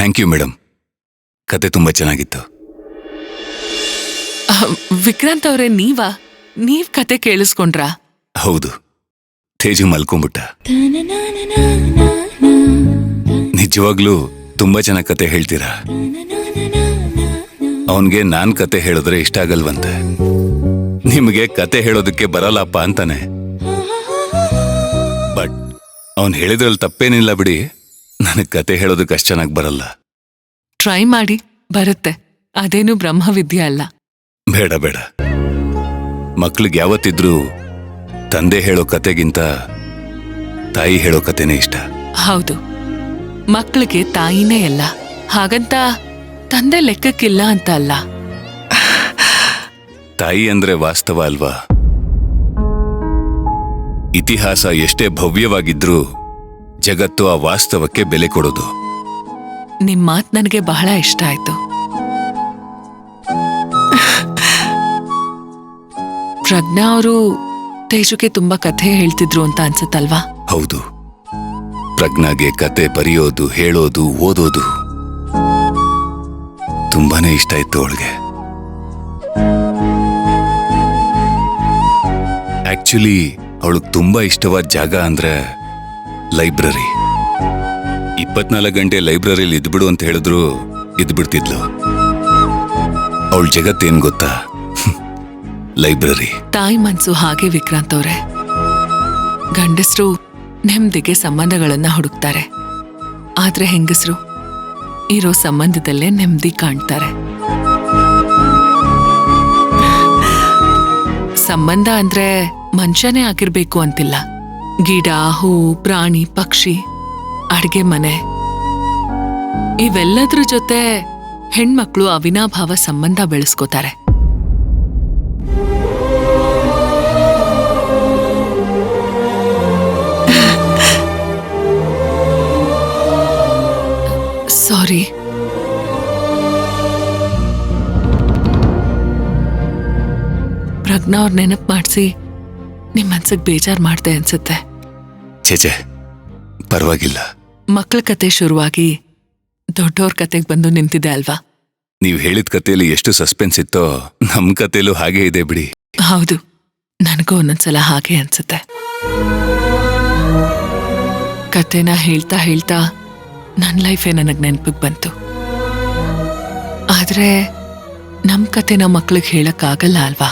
Thank you madam, ಕತೆ ತುಂಬಾ ಚೆನ್ನಾಗಿತ್ತು. ವಿಕ್ರಾಂತ್ ಅವರೇ, ನೀವ್ ಕತೆ ಕೇಳಿಸ್ಕೊಂಡ್ರಾ? ಹೌದು, ತೇಜು ಮಲ್ಕೊಂಬಿಟ್ಟ. ನಿಜವಾಗ್ಲೂ ತುಂಬಾ ಚೆನ್ನಾಗಿ ಕತೆ ಹೇಳ್ತೀರಾ. ಅವನ್ಗೆ ನಾನ್ ಕತೆ ಹೇಳಿದ್ರೆ ಇಷ್ಟ ಆಗಲ್ವಂತೆ. ನಿಮಗೆ ಕತೆ ಹೇಳೋದಕ್ಕೆ ಬರಲ್ಲಪ್ಪ ಅಂತಾನೆ. ಬಟ್ ಅವನ್ ಹೇಳಿದ್ರಲ್ಲಿ ತಪ್ಪೇನಿಲ್ಲ ಬಿಡಿ, ನನಗ್ ಕತೆ ಹೇಳೋದಕ್ಕೆ ಅಷ್ಟು ಚೆನ್ನಾಗಿ ಬರಲ್ಲ. ಟ್ರೈ ಮಾಡಿ, ಬರುತ್ತೆ. ಅದೇನು ಬ್ರಹ್ಮವಿದ್ಯೆ ಅಲ್ಲ. ಬೇಡ ಬೇಡ, ಮಕ್ಳಿಗೆ ಯಾವತ್ತಿದ್ರೂ ತಂದೆ ಹೇಳೋ ಕತೆಗಿಂತ ತಾಯಿ ಹೇಳೋ ಕತೆನೇ ಇಷ್ಟ. ಹೌದು, ಮಕ್ಳಿಗೆ ತಾಯಿನೇ ಎಲ್ಲ. ಹಾಗಂತ ತಂದೆ ಲೆಕ್ಕಕ್ಕಿಲ್ಲ ಅಂತ ಅಲ್ಲ. ತಾಯಿ ಅಂದ್ರೆ ವಾಸ್ತವ ಅಲ್ವಾ? ಇತಿಹಾಸ ಎಷ್ಟೇ ಭವ್ಯವಾಗಿದ್ರೂ ಜಗತ್ತು ಆ ವಾಸ್ತವಕ್ಕೆ ಬೆಲೆ ಕೊಡೋದು. ನಿಮ್ ಮಾತ್ ನನಗೆ ಬಹಳ ಇಷ್ಟ ಆಯ್ತು. ಪ್ರಜ್ಞಾ ಅವರು ತೇಜುಗೆ ತುಂಬಾ ಕಥೆ ಹೇಳ್ತಿದ್ರು ಅಂತ ಅನ್ಸುತ್ತಲ್ವಾ? ಹೌದು, ಪ್ರಜ್ಞಾಗೆ ಕತೆ ಬರೆಯೋದು, ಹೇಳೋದು, ಓದೋದು ತುಂಬಾನೇ ಇಷ್ಟ ಇತ್ತು ಅವಳಿಗೆ. ಆಕ್ಚುಲಿ ಅವಳಿಗೆ ತುಂಬಾ ಇಷ್ಟವಾದ ಜಾಗ ಅಂದ್ರೆ ಲೈಬ್ರರಿ. 24 ಗಂಟೆ ಲೈಬ್ರರಿಲಿ ಇದ್ಬಿಡು ಅಂತ ಹೇಳಿದ್ರು ಇದ್ಬಿಡ್ತಿದ್ಲು. ಅವಳ ಜಗತ್ತೇನ್ ಗೊತ್ತಾ? ಲೈಬ್ರರಿ. ತಾಯಿ ಮನ್ಸು ಹಾಗೆ ವಿಕ್ರಾಂತ್ ಅವ್ರೆ. ಗಂಡಸರು ನೆಮ್ಮದಿಗೆ ಸಂಬಂಧಗಳನ್ನ ಹುಡುಕ್ತಾರೆ, ಆದ್ರೆ ಹೆಂಗಸರು ಇರೋ ಸಂಬಂಧದಲ್ಲೇ ನೆಮ್ಮದಿ ಕಾಣ್ತಾರೆ. ಸಂಬಂಧ ಅಂದ್ರೆ ಮನುಷ್ಯನೇ ಆಗಿರ್ಬೇಕು ಅಂತಿಲ್ಲ. ಗಿಡ, ಹೂ, ಪ್ರಾಣಿ, ಪಕ್ಷಿ, ಅಡ್ಗೆ ಮನೆ, ಇವೆಲ್ಲದ್ರ ಜೊತೆ ಹೆಣ್ಮಕ್ಳು ಅವಿನಾಭಾವ ಸಂಬಂಧ ಬೆಳೆಸ್ಕೋತಾರೆ. ಸಾರಿ. ಪ್ರಜ್ಞಾ ಅವ್ರ ನೆನಪು ಮಾಡಿಸಿ ನಿಮ್ ಮನ್ಸಿಗೆ ಬೇಜಾರ್ ಮಾಡ್ದೆ ಅನ್ಸುತ್ತೆ. ಛೇಚೆ, ಪರವಾಗಿಲ್ಲ. ಮಕ್ಕಳ ಕತೆ ಶುರುವಾಗಿ ದೊಡ್ಡವ್ರ ಕತೆಗೆ ಬಂದು ನಿಂತಿದೆ ಅಲ್ವಾ? ನೀವು ಹೇಳಿದ ಕತೆಯಲ್ಲಿ ಎಷ್ಟು ಸಸ್ಪೆನ್ಸ್ ಇತ್ತೋ ನಮ್ ಕತೆಯಲ್ಲೂ ಹಾಗೆ ಇದೆ ಬಿಡಿ. ಹೌದು, ನನಗೂ ಒಂದೊಂದ್ಸಲ ಹಾಗೆ ಅನ್ಸುತ್ತೆ. ಕತೆನ ಹೇಳ್ತಾ ಹೇಳ್ತಾ ನನ್ನ ಲೈಫೇ ನನಗೆ ನೆನಪಿಗೆ ಬಂತು. ಆದ್ರೆ ನಮ್ ಕತೆ ನಮ್ಮ ಮಕ್ಳಿಗೆ ಹೇಳಕ್ಕಾಗಲ್ಲ ಅಲ್ವಾ?